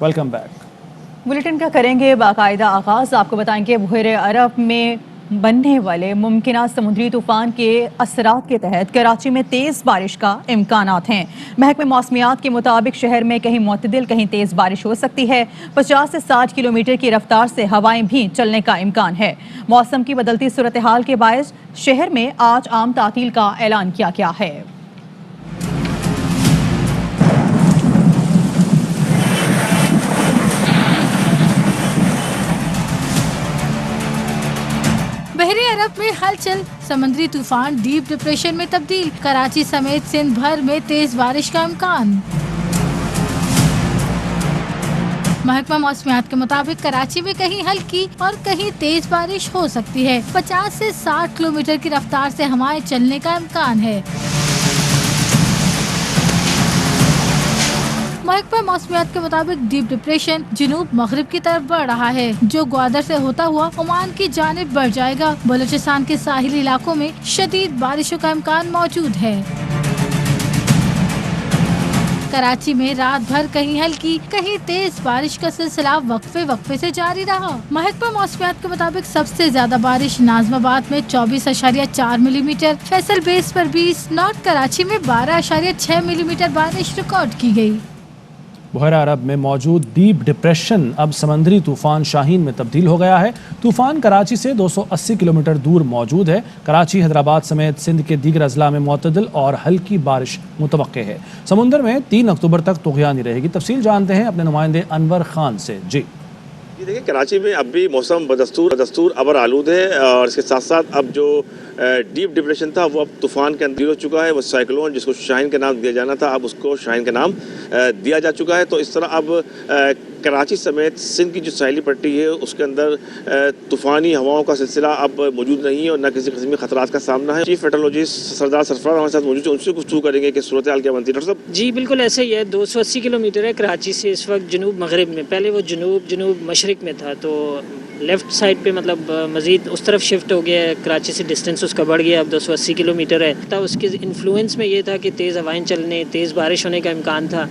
Welcome back. Bulletin का करेंगे बाकायदा आगाज। आपको बताएंगे बहरे अरब में बनने वाले मुमकिन समुद्री तूफान के असरात के तहत कराची में तेज़ बारिश का इम्कानात हैं। महकमे मौसमियात के मुताबिक शहर में कहीं मुतदिल कहीं तेज़ बारिश हो सकती है। 50 से 60 किलोमीटर की रफ्तार से हवाएं भी चलने का इम्कान है। मौसम की बदलती सूरत हाल के बायस शहर में आज आम तातील का ऐलान किया गया है। बहरे अरब में हलचल, समुद्री तूफान डीप डिप्रेशन में तब्दील। कराची समेत सिंध भर में तेज बारिश का इम्कान। महकमा मौसमियात के मुताबिक कराची में कहीं हल्की और कहीं तेज बारिश हो सकती है। 50 से 60 किलोमीटर की रफ्तार से हवाएं चलने का इम्कान है। महकमा मौसमियात के मुताबिक डीप डिप्रेशन जुनूब मगरिब की तरफ बढ़ रहा है, जो ग्वादर से होता हुआ ओमान की जानिब बढ़ जाएगा। बलूचिस्तान के साहिली इलाकों में शदीद बारिशों का इम्कान मौजूद है। कराची में रात भर कहीं हल्की कहीं तेज बारिश का सिलसिला वक्फे से जारी रहा। महकमा मौसमियात के मुताबिक सबसे ज्यादा बारिश नाजमाबाद में 24.4 मिलीमीटर, फैसल बेस पर 20, नॉर्थ कराची में 12.6 मिलीमीटर बारिश रिकॉर्ड की गयी। बहरा अरब में मौजूद डीप डिप्रेशन अब समंदरी तूफान शाहीन में तब्दील हो गया है। तूफान कराची से 280 किलोमीटर दूर मौजूद है। कराची, हैदराबाद समेत सिंध के दीगर अजला में मुतदिल और हल्की बारिश मुतवक्के है। समुंदर में 3 अक्टूबर तक तुग़यानी रहेगी। तफसील जानते हैं अपने नुमाइंदे अनवर खान से। जी देखिए, कराची में अब भी मौसम बदस्तूर अबर आलूद है और इसके साथ साथ अब जो डीप डिप्रेशन था वो अब तूफान के अंदर हो चुका है। वो साइक्लोन जिसको शाहीन का नाम दिया जाना था, अब उसको शाहीन का नाम दिया जा चुका है। तो इस तरह अब कराची समेत सिंध की जो साहिली पट्टी है उसके अंदर तूफ़ानी हवाओं का सिलसिला अब मौजूद नहीं है और न किसी किस्म के खतरात का सामना है। चीफ मेट्रोलॉजिस्ट सरदार सरफराज हमारे साथ मौजूद है, उनसे गुफ्तगू करेंगे कि सूरत हाल क्या बनती है। डॉक्टर साहब जी बिल्कुल ऐसे ही है। 280 किलोमीटर है कराची से इस वक्त जनूब मगरिब में। पहले वो जनूब मशरिक में था, तो लेफ़्ट साइड पे मतलब मज़ीद उस तरफ शिफ्ट हो गया है। कराची से डिस्टेंस उसका बढ़ गया, अब 280 किलोमीटर है। तब उसके इन्फ्लुएंस में ये था कि तेज़ हवाएं चलने, तेज़ बारिश होने का इम्कान था,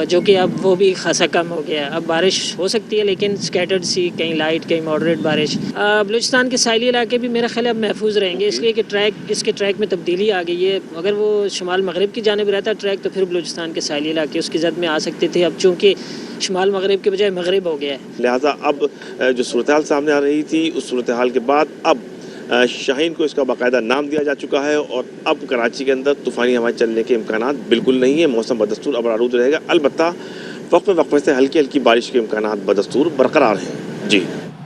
जो कि अब वो भी खासा कम हो गया है। अब बारिश हो सकती है लेकिन स्कैटर्ड सी, कहीं लाइट कहीं मॉडरेट बारिश। बलूचिस्तान के साहिली इलाके भी मेरा ख्याल है अब महफूज रहेंगे, इसलिए कि इसके ट्रैक में तब्दीली आ गई है। अगर वो शुमाल मगरिब की जानिब रहता ट्रैक तो फिर बलूचिस्तान के साहिली इलाके उसकी जद में आ सकते थे। अब चूँकि शुमाल मगरिब के बजाय मगरिब हो गया है, लिहाजा अब जो सूरत हाल सामने आ रही थी उस सूरत हाल के बाद अब शाहीन को इसका बाकायदा नाम दिया जा चुका है और अब कराची के अंदर तूफ़ानी हवाएं चलने के इम्कानात बिल्कुल नहीं है। मौसम बदस्तूर अब आलूद रहेगा, अलबत्ता वक्फे से हल्की हल्की बारिश के इम्कानात बदस्तूर बरकरार हैं। जी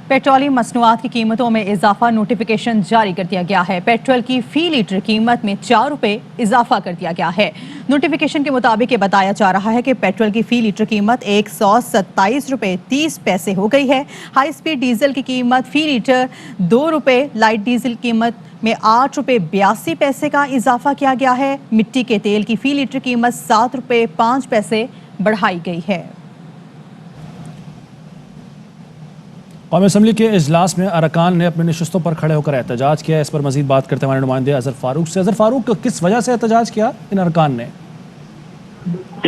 पेट्रोलियम मसनूआत की कीमतों में इजाफा नोटिफिकेशन जारी कर दिया गया है। पेट्रोल की फी लीटर कीमत में 4 रुपये इजाफा कर दिया गया है। नोटिफिकेशन के मुताबिक ये बताया जा रहा है कि पेट्रोल की फी लीटर कीमत 127 रुपये 30 पैसे हो गई है। हाई स्पीड डीजल की कीमत फी लीटर 2 रुपये, लाइट डीजल कीमत में 8 रुपये 82 पैसे का इजाफा किया गया है। मिट्टी के तेल की फी लीटर कीमत 7 रुपये 5 पैसे बढ़ाई गई है। कौमी असम्बली के इजलास में अरकान ने अपने नशस्तों पर खड़े होकर एहतजाज किया। इस पर मजीद बात करते हमारे नुमाइंदे अजहर फारूक से। अजहर फारूक, किस वजह से एहतजाज किया इन अरकान ने?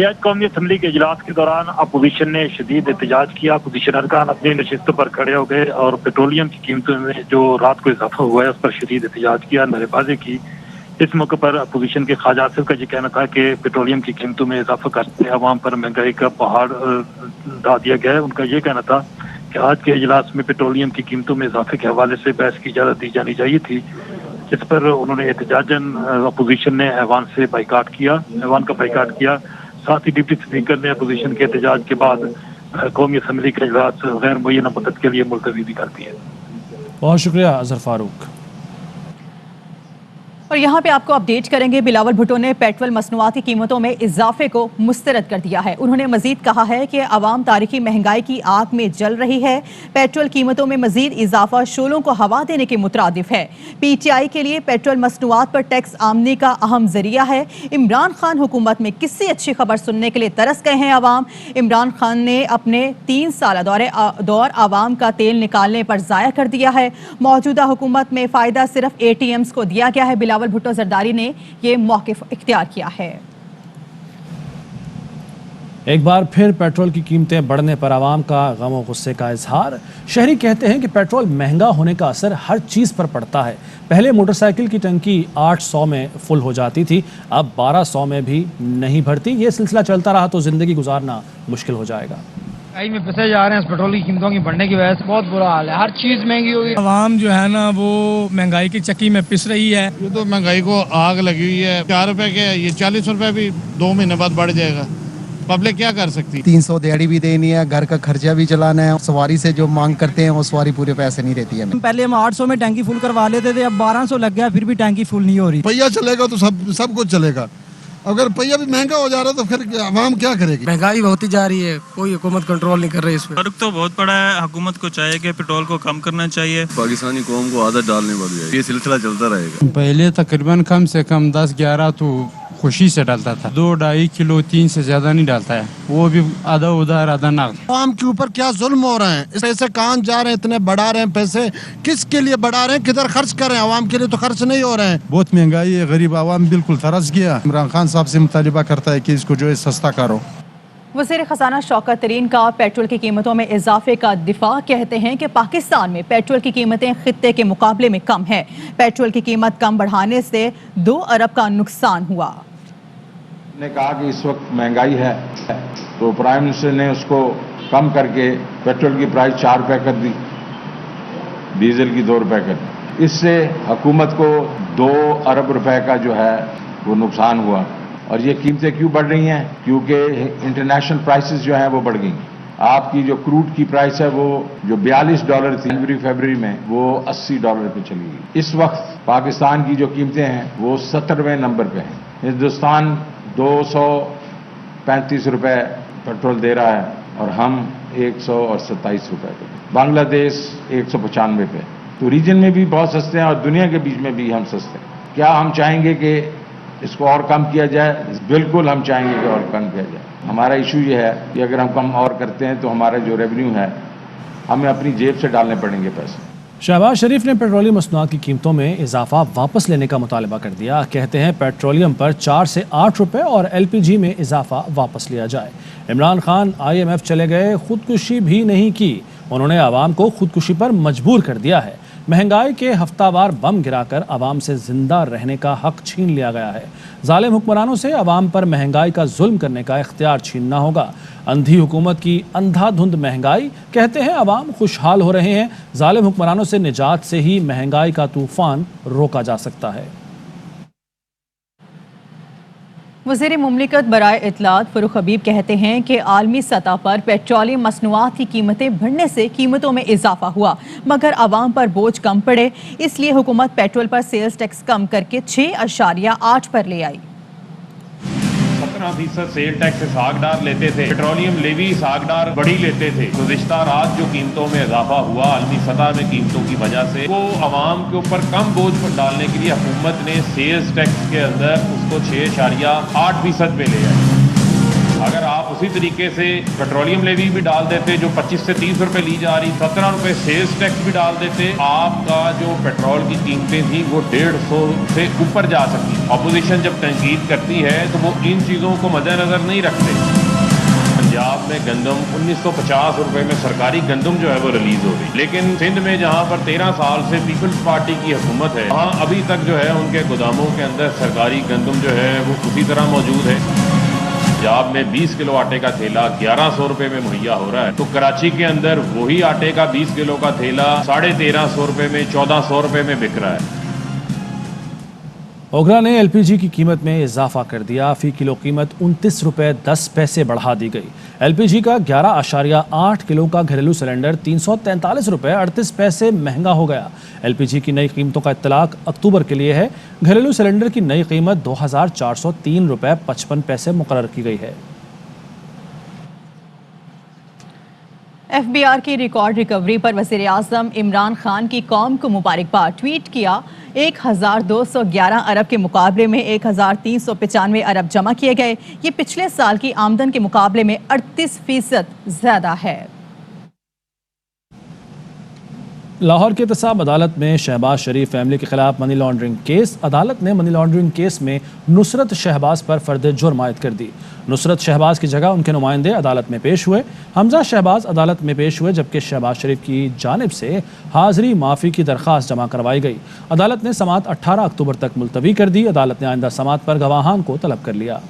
आज कौमी असम्बली के इजलास के दौरान अपोजिशन ने शदीद एहतजाज किया। अपोजिशन अरकान अपनी नशस्तों पर खड़े हो गए और पेट्रोलियम की कीमतों में जो रात को इजाफा हुआ है उस पर शदीद एहतजाज किया, नारेबाजी की। इस मौके पर अपोजिशन के ख्वाजा आसिफ का ये कहना था कि पेट्रोलियम की कीमतों में इजाफा करते अवाम पर महंगाई का पहाड़ ढा दिया गया है। उनका ये कहना था कि आज के इजलास में पेट्रोलियम की कीमतों में इजाफे के हवाले से बहस की इजाज़त दी जानी चाहिए थी, जिस पर उन्होंने एहतजाजन अपोजिशन ने ऐवान से बाइकाट किया, ऐवान का बाइकाट किया। साथ ही डिप्टी स्पीकर ने अपोजिशन के एहतजाज के बाद कौमी असम्बली का इजलास गैर मुअय्यना मुद्दत के लिए मुलतवी भी कर दिया। बहुत शुक्रिया अजहर फारूक। और यहाँ पे आपको अपडेट करेंगे, बिलावल भुट्टो ने पेट्रोल मसनूआत की कीमतों में इजाफे को मुस्तरद कर दिया है। उन्होंने मजीद कहा है कि अवाम तारीखी महंगाई की आग में जल रही है। पेट्रोल कीमतों में मजीद इजाफा शोलों को हवा देने के मुतरादिफ है। PTI के लिए पेट्रोल मसनूआत पर टैक्स आमने का अहम जरिया है। इमरान खान हुकूमत में किसी अच्छी खबर सुनने के लिए तरस गए हैं अवाम। इमरान खान ने अपने 3 साल दौर आवाम का तेल निकालने पर ज़ाया कर दिया है। मौजूदा हुकूमत में फ़ायदा सिर्फ ATMs को दिया गया है। बिलावल भुट्टो जरदारी ने यह मौक़िफ़ इख्तियार किया है। एक बार फिर पेट्रोल की कीमतें बढ़ने पर आवाम का गम और गुस्से का इजहार। शहरी कहते हैं कि पेट्रोल महंगा होने का असर हर चीज़ पर पड़ता है। पहले मोटरसाइकिल की टंकी 800 में फुल हो जाती थी, अब 1200 में भी नहीं भरती। ये सिलसिला चलता रहा तो ज़िंदगी गुजारना मुश्किल हो जाएगा। महंगाई में पिसे जा रहे हैं। पेट्रोल की कीमतों की बढ़ने की वजह से बहुत बुरा हाल है। हर चीज़ महंगी हो गई। आवाम जो है ना वो महंगाई की चक्की में पिस रही है। ये तो महंगाई को आग लगी हुई है। 4 रुपए के ये 40 रुपए भी 2 महीने बाद बढ़ जाएगा। पब्लिक क्या कर सकती? 300 दिहाड़ी भी देनी है, घर का खर्चा भी चलाना है। सवारी से जो मांग करते हैं वो सवारी पूरे पैसे नहीं देती है। पहले हम 800 में टैंकी फुल करवा लेते थे, अब 1200 लग गया, फिर भी टैंकी फुल नहीं हो रही। पहिया चलेगा तो सब कुछ चलेगा। अगर पहिया भी महंगा हो जा रहा है तो फिर आवाम क्या करेगी? महंगाई होती जा रही है, कोई हुकूमत कंट्रोल नहीं कर रही इस पे। फर्क तो बहुत बड़ा है। हुकूमत को चाहिए कि पेट्रोल को कम करना चाहिए। पाकिस्तानी कौम को आदत डालनी पड़ जाएगी। ये सिलसिला चलता रहेगा। पहले तकरीबन कम से कम 10-11 तो खुशी से डालता था, 2-2.5 किलो 3 से ज्यादा नहीं डालता है, वो भी आधा उधार आधा नकद। आवाम के ऊपर क्या जुल्म हो रहे हैं? पैसे कहाँ जा रहे हैं? इतने बढ़ा रहे हैं पैसे, किसके लिए बढ़ा रहे हैं? किधर खर्च कर रहे हैं? आवाम के लिए तो खर्च नहीं हो रहे हैं। बहुत महंगाई है, गरीब आवाम बिल्कुल तरस गया। इमरान खान साहब से मुतालिबा करता है कि इसको जो है सस्ता करो। वज़ीर ख़ज़ाना शौकत तरीन का पेट्रोल की कीमतों में इजाफे का दिफा। कहते हैं कि पाकिस्तान में पेट्रोल की कीमतें खित्ते के मुकाबले में कम है। पेट्रोल की कीमत कम बढ़ाने से 2 अरब का नुकसान हुआ। ने कहा कि इस वक्त महंगाई है तो प्राइम मिनिस्टर ने उसको कम करके पेट्रोल की प्राइस 4 रुपए कर दी, डीजल की 2 रुपए कर दी। इससे हुकूमत को 2 अरब रुपए का जो है वो नुकसान हुआ। और ये कीमतें क्यों बढ़ रही हैं? क्योंकि इंटरनेशनल प्राइसेस जो हैं वो बढ़ गई। आपकी जो क्रूड की प्राइस है वो जो $42 थी जनवरी-फरवरी में, वो $80 पे चली गई। इस वक्त पाकिस्तान की जो कीमतें हैं वो 70वें नंबर पे हैं। हिंदुस्तान 235 रुपए पेट्रोल दे रहा है और हम 127 रुपए पे। बांग्लादेश 195 पे। तो रीजन में भी बहुत सस्ते हैं और दुनिया के बीच में भी हम सस्ते हैं। क्या हम चाहेंगे कि इसको और कम किया जाए? बिल्कुल हम चाहेंगे कि और कम किया जाए। हमारा इशू ये है कि अगर हम कम और करते हैं तो हमारा जो रेवेन्यू है हमें अपनी जेब से डालने पड़ेंगे पैसे। शहबाज शरीफ ने पेट्रोलियम मसनूआत की कीमतों में इजाफा वापस लेने का मुतालबा कर दिया। कहते हैं पेट्रोलियम पर 4 से 8 रुपए और LPG में इजाफा वापस लिया जाए। इमरान खान IMF चले गए, खुदकुशी भी नहीं की। उन्होंने आवाम को खुदकुशी पर मजबूर कर दिया है। महंगाई के हफ्तावार बम गिराकर आवाम से जिंदा रहने का हक छीन लिया गया है। जालिम हुक्मरानों से आवाम पर महंगाई का जुल्म करने का इख्तियार छीनना होगा। अंधी हुकूमत की अंधाधुंध महंगाई। कहते हैं आवाम खुशहाल हो रहे हैं। जालिम हुक्मरानों से निजात से ही महंगाई का तूफान रोका जा सकता है। वज़ीर मुमलिकत बराए इत्तलात फ़रूख हबीब कहते हैं कि आलमी सतह पर पेट्रोलियम मसनूआत की कीमतें बढ़ने से कीमतों में इजाफा हुआ, मगर आवाम पर बोझ कम पड़े, इसलिए हुकूमत पेट्रोल पर सेल्स टैक्स कम करके 6.8 पर ले आई। 17% सेल टैक्स सागदार लेते थे, पेट्रोलियम लेवी सागदार बड़ी लेते थे। तो रिश्ता रात जो कीमतों में इजाफा हुआ आलमी सतह में कीमतों की वजह से, वो आवाम के ऊपर कम बोझ पर डालने के लिए हुकूमत ने सेल्स टैक्स के अंदर उसको 6.8% पे ले आए। अगर आप उसी तरीके से पेट्रोलियम लेवी भी डाल देते जो 25 से 30 रुपए ली जा रही, 17 रुपए सेल्स टैक्स भी डाल देते, आपका जो पेट्रोल की कीमतें थी वो 150 से ऊपर जा सकती। अपोजिशन जब तनकीद करती है तो वो इन चीज़ों को मद्देनजर नहीं रखते। पंजाब में गंदम 1950 रुपए में सरकारी गंदम जो है वो रिलीज हो गई, लेकिन सिंध में जहाँ पर 13 साल से पीपल्स पार्टी की हुकूमत है, वहाँ अभी तक जो है उनके गोदामों के अंदर सरकारी गंदम जो है वो उसी तरह मौजूद है। पंजाब में 20 किलो आटे का थैला 1100 रुपए में मुहैया हो रहा है, तो कराची के अंदर वही आटे का 20 किलो का थैला 1350 रुपए में 1400 रुपए में बिक रहा है। ओगरा ने LPG की कीमत में इजाफा कर दिया। फी किलो कीमत 29 रुपए 10 पैसे बढ़ा दी गई। LPG का 11.8 किलो का घरेलू सिलेंडर 343 रुपए 38 पैसे महंगा हो गया। LPG की नई कीमतों का इत्तलाक अक्टूबर के लिए है। घरेलू सिलेंडर की नई कीमत 2403 रुपए 55 पैसे मुकर्रर की गई है। FBR की रिकॉर्ड रिकवरी पर वज़ीर आज़म इमरान खान की कौम को मुबारकबाद। ट्वीट किया, 1211 अरब के मुकाबले में 1395 अरब जमा किए गए। ये पिछले साल की आमदन के मुकाबले में 38% ज्यादा है। लाहौर के एहतसाब अदालत में शहबाज शरीफ फैमिली के खिलाफ मनी लॉन्ड्रिंग केस। अदालत ने मनी लॉन्ड्रिंग केस में नुसरत शहबाज पर फर्द जुर्म आयद कर दी। नुसरत शहबाज की जगह उनके नुमाइंदे अदालत में पेश हुए। हमजा शहबाज अदालत में पेश हुए, जबकि शहबाज शरीफ की जानिब से हाजिरी माफ़ी की दरख्वास्त जमा करवाई गई। अदालत ने समाअत 18 अक्टूबर तक मुलतवी कर दी। अदालत ने आइंदा समाअत पर गवाहान को तलब कर लिया।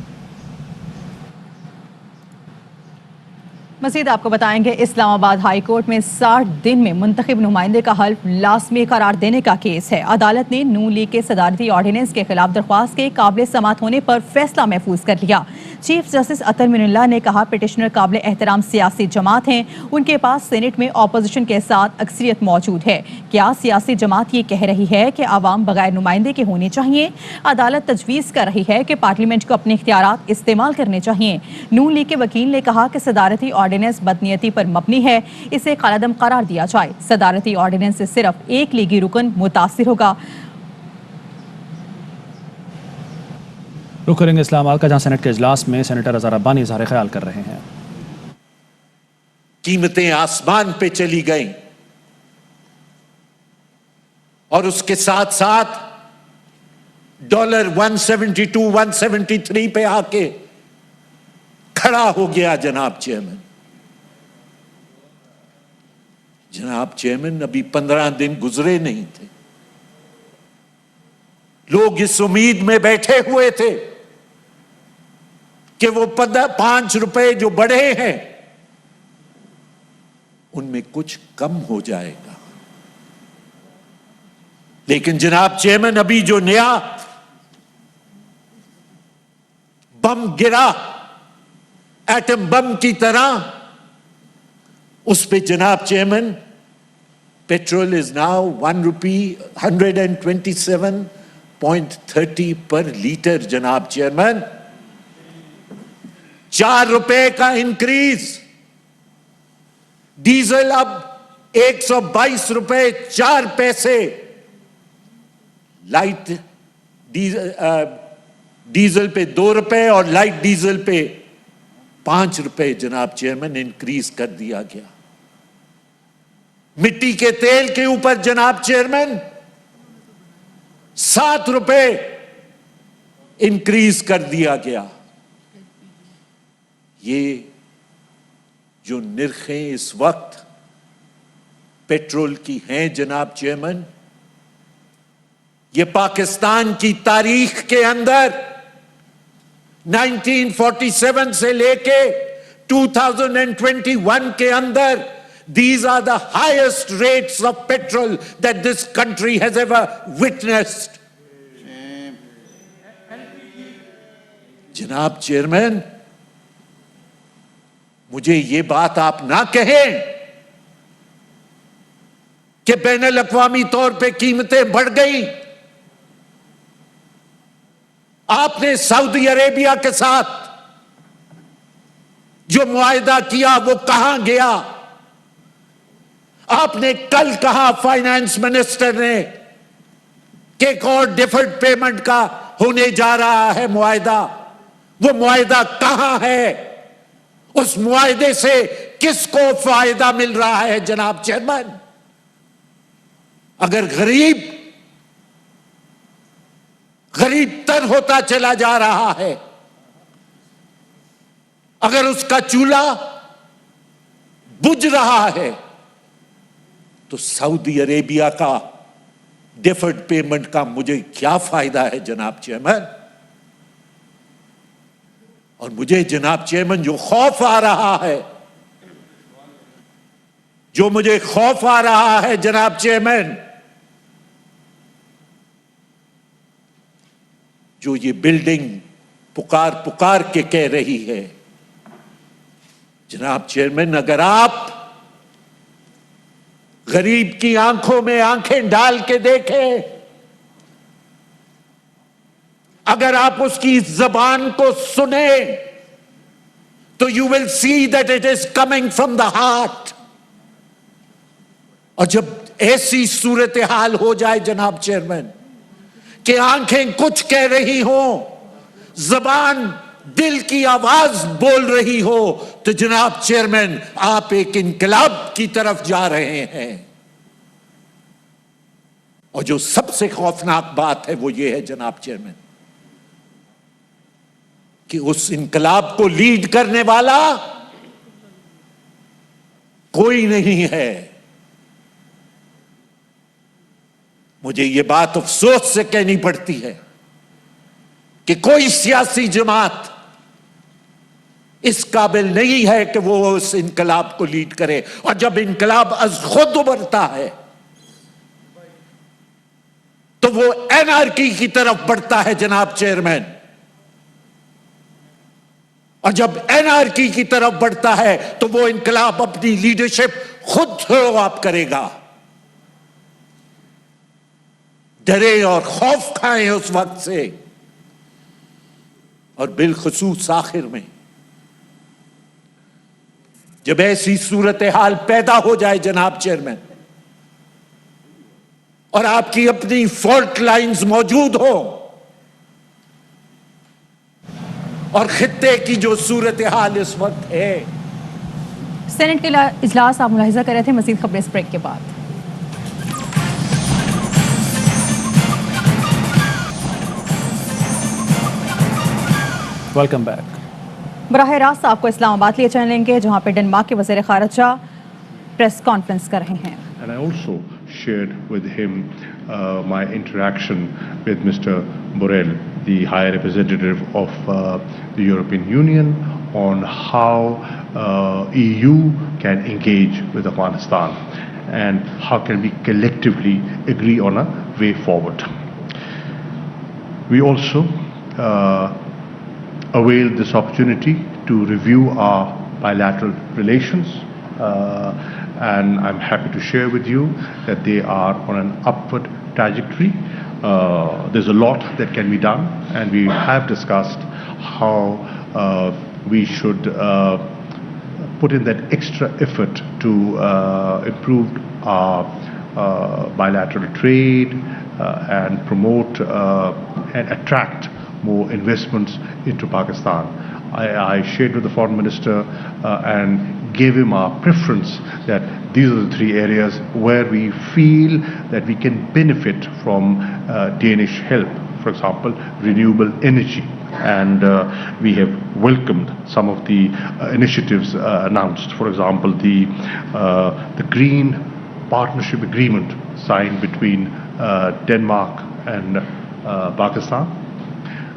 मज़ीद आपको बताएंगे, इस्लामाबाद हाई कोर्ट में 60 दिन में मुंतखब नुमाइंदे का हल्फ लाज़मी करार देने का केस है। अदालत ने नून लीग के सदारती ऑर्डिनेंस के खिलाफ दरख्वास्त के काबिल समाअत होने पर फैसला महफूज कर लिया। चीफ जस्टिस अतर मिनुल्लाह ने कहा, पिटिशनर काबिल एहतराम सियासी जमात हैं, उनके पास सेनेट में अपोजिशन के साथ अक्सरियत मौजूद है। क्या सियासी जमात ये कह रही है कि आवाम बगैर नुमाइंदे के होने चाहिए? अदालत तजवीज़ कर रही है कि पार्लियामेंट को अपने इख्तियारात इस्तेमाल करने चाहिए। नून लीग के वकील ने कहा कि सदारती ऑर्डिनेंस बदनीयती पर मबनी है, इसे कालादम करार दिया जाए। सदारती ऑर्डिनेंस से सिर्फ एक लीगी रुकन मुतासिर होगा। रुख करेंगे इस्लामाबाद का, जहां सेनेट के इजलास में सेनेटर अज़हर अब्बानी इज़हार ख्याल कर रहे हैं। कीमतें आसमान पे चली गईं और उसके साथ साथ डॉलर 172, 173 पे आके खड़ा हो गया। जनाब चेयरमैन, अभी 15 दिन गुजरे नहीं थे। लोग इस उम्मीद में बैठे हुए थे कि वो 5 रुपए जो बढ़े हैं उनमें कुछ कम हो जाएगा। लेकिन जनाब चेयरमैन, अभी जो नया बम गिरा, एटम बम की तरह, उस पे जनाब चेयरमैन पेट्रोल इज नाउ ₹127.30 पर लीटर। जनाब चेयरमैन, 4 रुपए का इंक्रीज। डीजल अब 122 रुपए 4 पैसे। लाइट डीजल पे 2 रुपए और लाइट डीजल पे 5 रुपए जनाब चेयरमैन इंक्रीज कर दिया गया। मिट्टी के तेल के ऊपर जनाब चेयरमैन 7 रुपए इंक्रीज कर दिया गया। ये जो निर्खें इस वक्त पेट्रोल की हैं जनाब चेयरमैन, ये पाकिस्तान की तारीख के अंदर 1947 से लेके 2021 के अंदर these are the highest rates of petrol that this country has ever witnessed. जनाब चेयरमैन, मुझे ये बात आप ना कहें कि बैनुल अक़वामी तौर पे कीमतें बढ़ गई। आपने सऊदी अरेबिया के साथ जो मुआहिदा किया वो कहां गया? आपने कल कहा फाइनेंस मिनिस्टर ने कि एक और डिफर्ड पेमेंट का होने जा रहा है मुआहिदा। वो मुआहिदा कहां है? उस मुआहिदे से किसको फायदा मिल रहा है जनाब चेयरमैन? अगर गरीब तर होता चला जा रहा है, अगर उसका चूल्हा बुझ रहा है, तो सऊदी अरेबिया का डिफर्ड पेमेंट का मुझे क्या फायदा है जनाब चेयरमैन? और मुझे जनाब चेयरमैन जो खौफ आ रहा है, जनाब चेयरमैन, जो ये बिल्डिंग पुकार के कह रही है, जनाब चेयरमैन, अगर आप गरीब की आंखों में आंखें डाल के देखें, अगर आप उसकी जबान को सुने, तो you will see that it is coming from the heart. और जब ऐसी सूरत हाल हो जाए जनाब चेयरमैन कि आंखें कुछ कह रही हो, जबान दिल की आवाज बोल रही हो, तो जनाब चेयरमैन आप एक इनकलाब की तरफ जा रहे हैं। और जो सबसे खौफनाक बात है वो ये है जनाब चेयरमैन कि उस इनकलाब को लीड करने वाला कोई नहीं है। मुझे ये बात अफसोस से कहनी पड़ती है कि कोई सियासी जमात इस काबिल नहीं है कि वो उस इनकलाब को लीड करे। और जब इनकलाब अज खुद उभरता है तो वो एनआरकी की तरफ बढ़ता है जनाब चेयरमैन। और जब एनआरकी की तरफ बढ़ता है तो वो इनकलाब अपनी लीडरशिप खुद थ्रो अप करेगा। डरे और खौफ खाएं उस वक्त से। और बिलखुसूस आखिर में जब ऐसी सूरत हाल पैदा हो जाए जनाब चेयरमैन और आपकी अपनी फॉल्ट लाइंस मौजूद हो और खित्ते की जो सूरत हाल इस वक्त है। सेनेट के इजलास आप मुलाहिजा कर रहे थे, मजीद खबरें इस ब्रेक के बाद। Welcome back. बराह रास्त आपको इस्लामाबाद लिए चलेंगे जहां पे डेनमार्क के वज़ीर ख़ारिजा प्रेस कॉन्फ्रेंस कर रहे हैं। And I also shared with him my interaction with Mr. Borrell, the High Representative of the European Union, on how EU can engage with Afghanistan and how can we collectively agree on a way forward. We also availed this opportunity to review our bilateral relations. And I'm happy to share with you that they are on an upward trajectory. There's a lot that can be done, and we have discussed how we should put in that extra effort to improve our bilateral trade and promote and attract more investments into Pakistan. I shared with the foreign minister and gave him our preference that these are the three areas where we feel that we can benefit from Danish help. For example, renewable energy. And we have welcomed some of the initiatives announced. For example, the Green Partnership Agreement signed between Denmark and Pakistan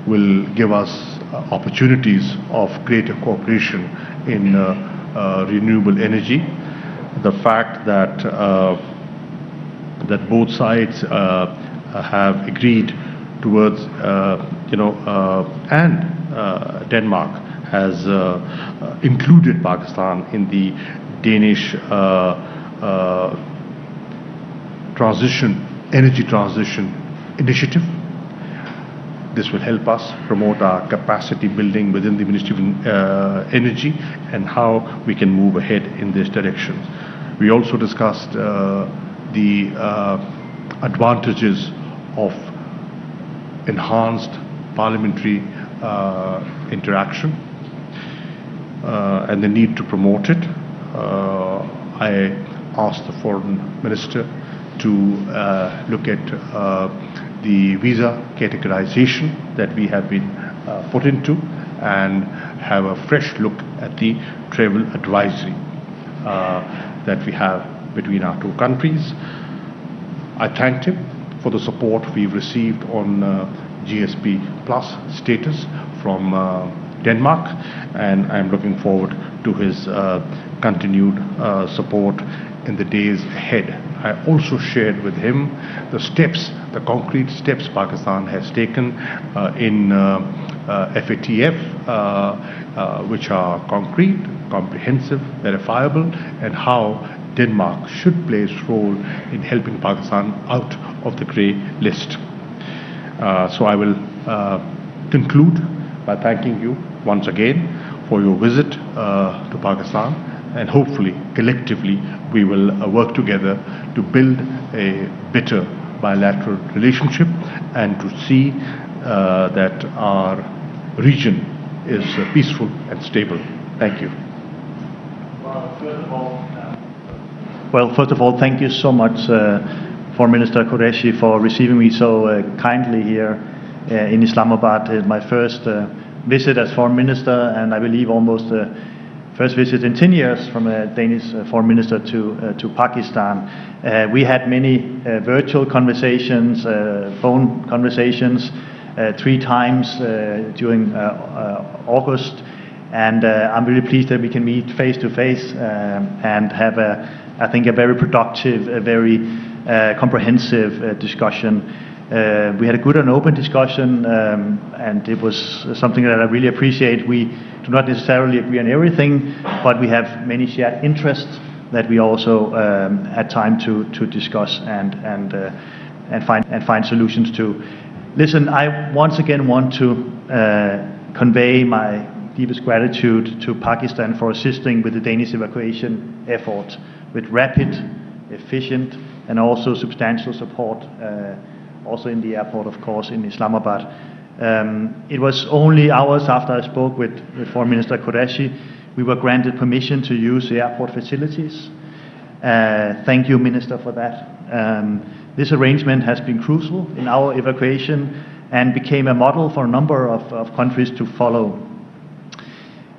will give us opportunities of greater cooperation in renewable energy. The fact that that both sides have agreed towards, and Denmark has included Pakistan in the Danish energy transition initiative. This will help us promote our capacity building within the Ministry of Energy and how we can move ahead in this direction. We also discussed the advantages of enhanced parliamentary interaction and the need to promote it. I asked the foreign minister to look at the visa categorization that we have been put into and have a fresh look at the travel advisory that we have between our two countries. I thanked him for the support we've received on GSP Plus status from Denmark, and I'm looking forward to his continued support in the days ahead. I also shared with him the concrete steps Pakistan has taken in FATF, which are concrete, comprehensive, verifiable, and how Denmark should play its role in helping Pakistan out of the grey list. So I will conclude by thanking you once again for your visit to Pakistan, and hopefully collectively we will work together to build a better bilateral relationship and to see that our region is peaceful and stable. Thank you. Well, first of all, thank you so much Foreign Minister Qureshi for receiving me so kindly here in Islamabad. It's my first visit as Foreign Minister, and I believe almost first visit in 10 years from a Danish Foreign Minister to Pakistan. We had many virtual conversations, phone conversations, 3 times during August, and I'm really pleased that we can meet face to face and have I think a very productive, a very comprehensive discussion. We had a good and open discussion, and it was something that I really appreciate. We do not necessarily agree on everything, but we have many shared interests that we also had time to discuss and find solutions to. Listen, I once again want to convey my deepest gratitude to Pakistan for assisting with the Danish evacuation effort with rapid, efficient, and also substantial support, also in the airport, of course, in Islamabad. It was only hours after I spoke with Foreign Minister Qureshi, we were granted permission to use the airport facilities. Thank you, Minister, for that. This arrangement has been crucial in our evacuation and became a model for a number of countries to follow.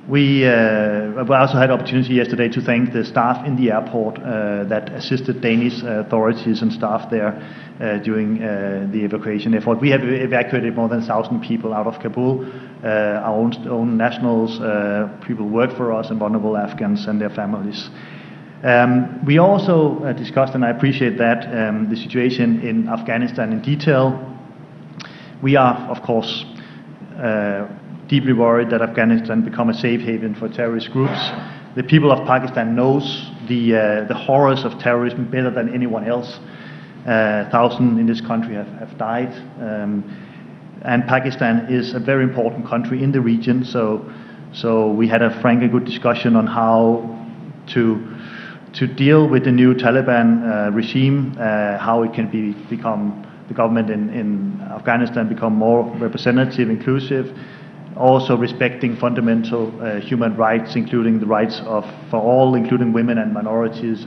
We also had opportunity yesterday to thank the staff in the airport that assisted Danish authorities and staff there during the evacuation effort. We have evacuated more than 1,000 people out of Kabul, our own nationals, people who work for us, and vulnerable Afghans and their families. We also discussed, and I appreciate that, the situation in Afghanistan in detail. We are, of course, deeply worried that Afghanistan become a safe haven for terrorist groups. The people of Pakistan knows the horrors of terrorism better than anyone else. 1,000 in this country have died, and Pakistan is a very important country in the region. So we had a frank and good discussion on how to deal with the new Taliban regime, how it can become the government in Afghanistan become more representative, inclusive. Also respecting fundamental human rights, including the rights for all, including women and minorities,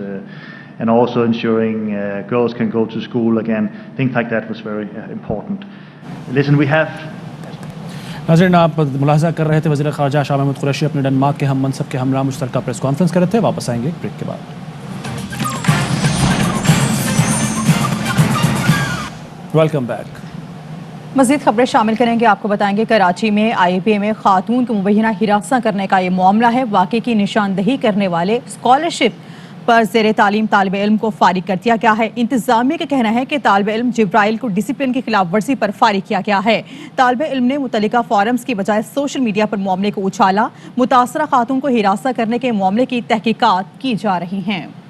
and also ensuring girls can go to school again. Things like that was very important. Listen, we have. नाज़रीन, आप मुलाहज़ा कर रहे थे वज़ीर ख़ारजा शाह महमूद कुरैशी अपने Denmark के हम मनसब के हमरा मुश्तरका प्रेस कॉन्फ्रेंस कर रहे थे। वापस आएंगे ब्रेक के बाद। Welcome back. मज़ीद खबरें शामिल करेंगे। आपको बताएंगे कराची में IIPA में खातून को मुबैना हिरासत करने का ये मामला है। वाक़े की निशानदही करने वाले स्कॉलरशिप पर ज़ेर तालीम तालिब इल्म को फारिग कर दिया गया है। इंतज़ामिया का कहना है कि तालिब इल्म जिब्राइल को डिसिप्लिन की खिलाफ वर्जी पर फारिग किया गया है। तालिब इल्म ने मुतल्लिका फोरम्स की बजाय सोशल मीडिया पर मामले को उछाला। मुतासरा खातून को हिरासत करने के मामले की तहकीकात की जा रही हैं।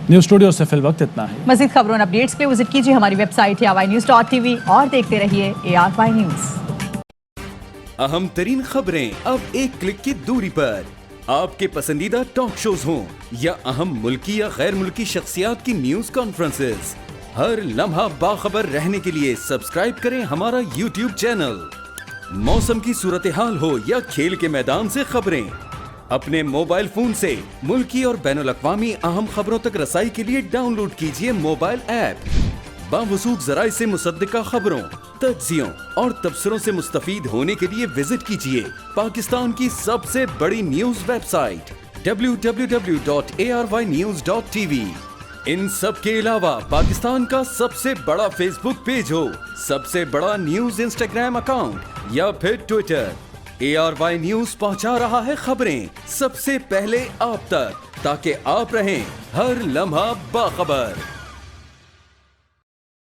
न्यूज़ स्टूडियो से फिल वक्त इतना है। मज़ीद खबरों और अपडेट्स के लिए विजिट कीजिए हमारी वेबसाइट ARYnews.tv और देखते रहिए ARY न्यूज़। अहम तरीन खबरें अब एक क्लिक की दूरी पर। आपके पसंदीदा टॉक शोज हों या अहम मुल्की या गैर मुल्की शख्सियात की न्यूज कॉन्फ्रेंसेस, हर लम्हा बाखबर रहने के लिए सब्सक्राइब करें हमारा YouTube चैनल। मौसम की सूरत हाल हो या खेल के मैदान से खबरें, अपने मोबाइल फोन से मुल्की और बैनुल अक़वामी अहम खबरों तक रसाई के लिए डाउनलोड कीजिए मोबाइल ऐप। बावसूख ज़राए से मुसद्दिका खबरों, तज्ज़ियों और तबसरों से मुस्तफ़ीद होने के लिए विजिट कीजिए पाकिस्तान की सबसे बड़ी न्यूज वेबसाइट www.arynews.tv। इन सब के अलावा पाकिस्तान का सबसे बड़ा फेसबुक पेज हो, सबसे बड़ा न्यूज इंस्टाग्राम अकाउंट या फिर ट्विटर, ARY न्यूज पहुंचा रहा है खबरें सबसे पहले आप तक, ताकि आप रहें हर लम्हा बाखबर।